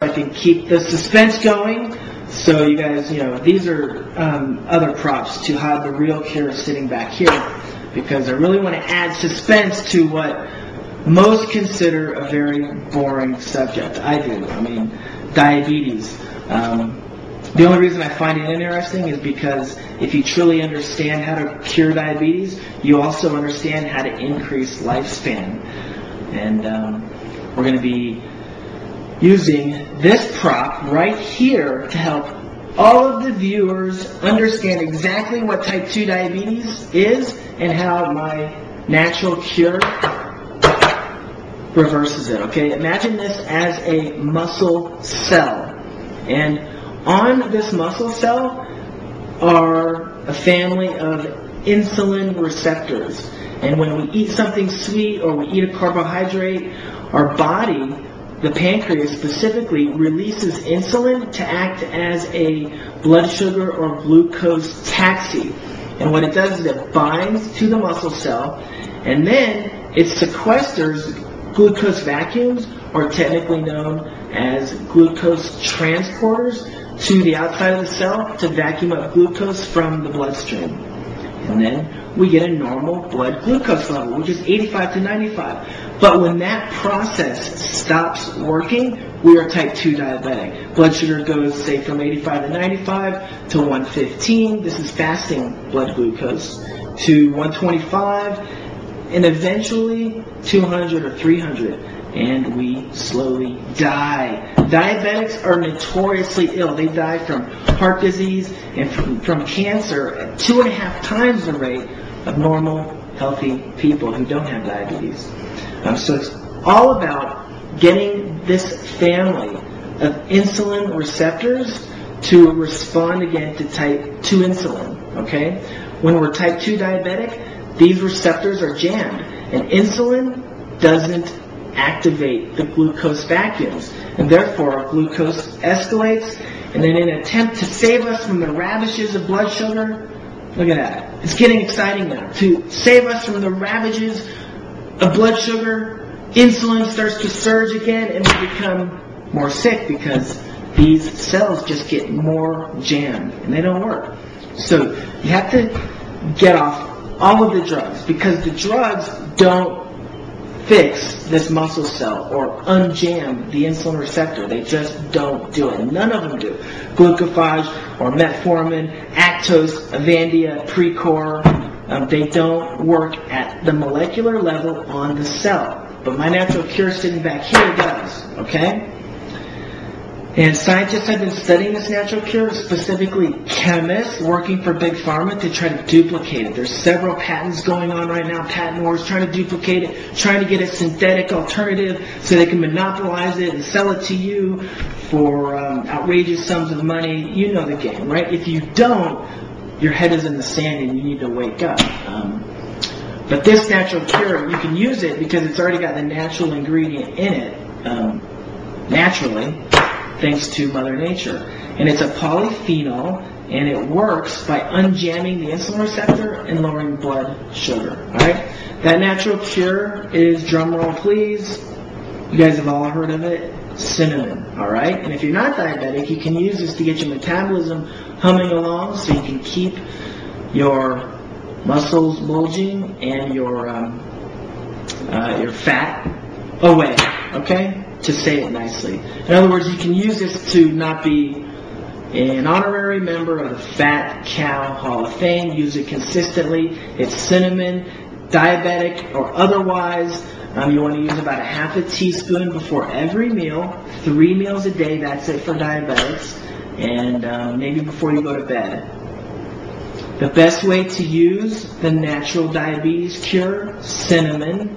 I can keep the suspense going. So you guys, these are other props to hide the real cure sitting back here, because I really want to add suspense to what most consider a very boring subject. I do. I mean, diabetes. The only reason I find it interesting is because if you truly understand how to cure diabetes, you also understand how to increase lifespan. And we're going to be using this prop right here to help all of the viewers understand exactly what type 2 diabetes is and how my natural cure reverses it. Okay, imagine this as a muscle cell, and on this muscle cell are a family of insulin receptors. And when we eat something sweet or we eat a carbohydrate, our body, the pancreas specifically, releases insulin to act as a blood sugar or glucose taxi. And what it does is it binds to the muscle cell, and then it sequesters glucose vacuums, or technically known as glucose transporters, to the outside of the cell to vacuum up glucose from the bloodstream. And then we get a normal blood glucose level, which is 85 to 95. But when that process stops working, we are type 2 diabetic. Blood sugar goes, say, from 85 to 95 to 115. This is fasting blood glucose, to 125, and eventually 200 or 300. And we slowly die. Diabetics are notoriously ill. They die from heart disease and from cancer at 2.5 times the rate of normal, healthy people who don't have diabetes. So it's all about getting this family of insulin receptors to respond again to type 2 insulin. Okay? When we're type 2 diabetic, these receptors are jammed, and insulin doesn't activate the glucose vacuums, and therefore glucose escalates. And then in an attempt to save us from the ravages of blood sugar, look at that, it's getting exciting now. To save us from the ravages of blood sugar, insulin starts to surge again, and we become more sick because these cells just get more jammed and they don't work. So you have to get off all of the drugs, because the drugs don't fix this muscle cell or unjam the insulin receptor. They just don't do it. None of them do. Glucophage or metformin, Actos, Avandia, Precor, they don't work at the molecular level on the cell. But my natural cure sitting back here does. Okay? And scientists have been studying this natural cure, specifically chemists working for Big Pharma, to try to duplicate it. There's several patents going on right now, patent wars, trying to duplicate it, trying to get a synthetic alternative so they can monopolize it and sell it to you for outrageous sums of money. You know the game, right? If you don't, your head is in the sand and you need to wake up. But this natural cure, you can use it because it's already got the natural ingredient in it, naturally, thanks to Mother Nature. And it's a polyphenol, and it works by unjamming the insulin receptor and lowering blood sugar. Alright? That natural cure is, drum roll please, you guys have all heard of it, cinnamon. Alright? And if you're not diabetic, you can use this to get your metabolism humming along so you can keep your muscles bulging and your fat away. Okay? To say it nicely. In other words, you can use this to not be an honorary member of the Fat Cow Hall of Fame. Use it consistently. It's cinnamon, diabetic or otherwise. You want to use about 1/2 teaspoon before every meal. 3 meals a day, that's it for diabetics. And maybe before you go to bed. The best way to use the natural diabetes cure, cinnamon,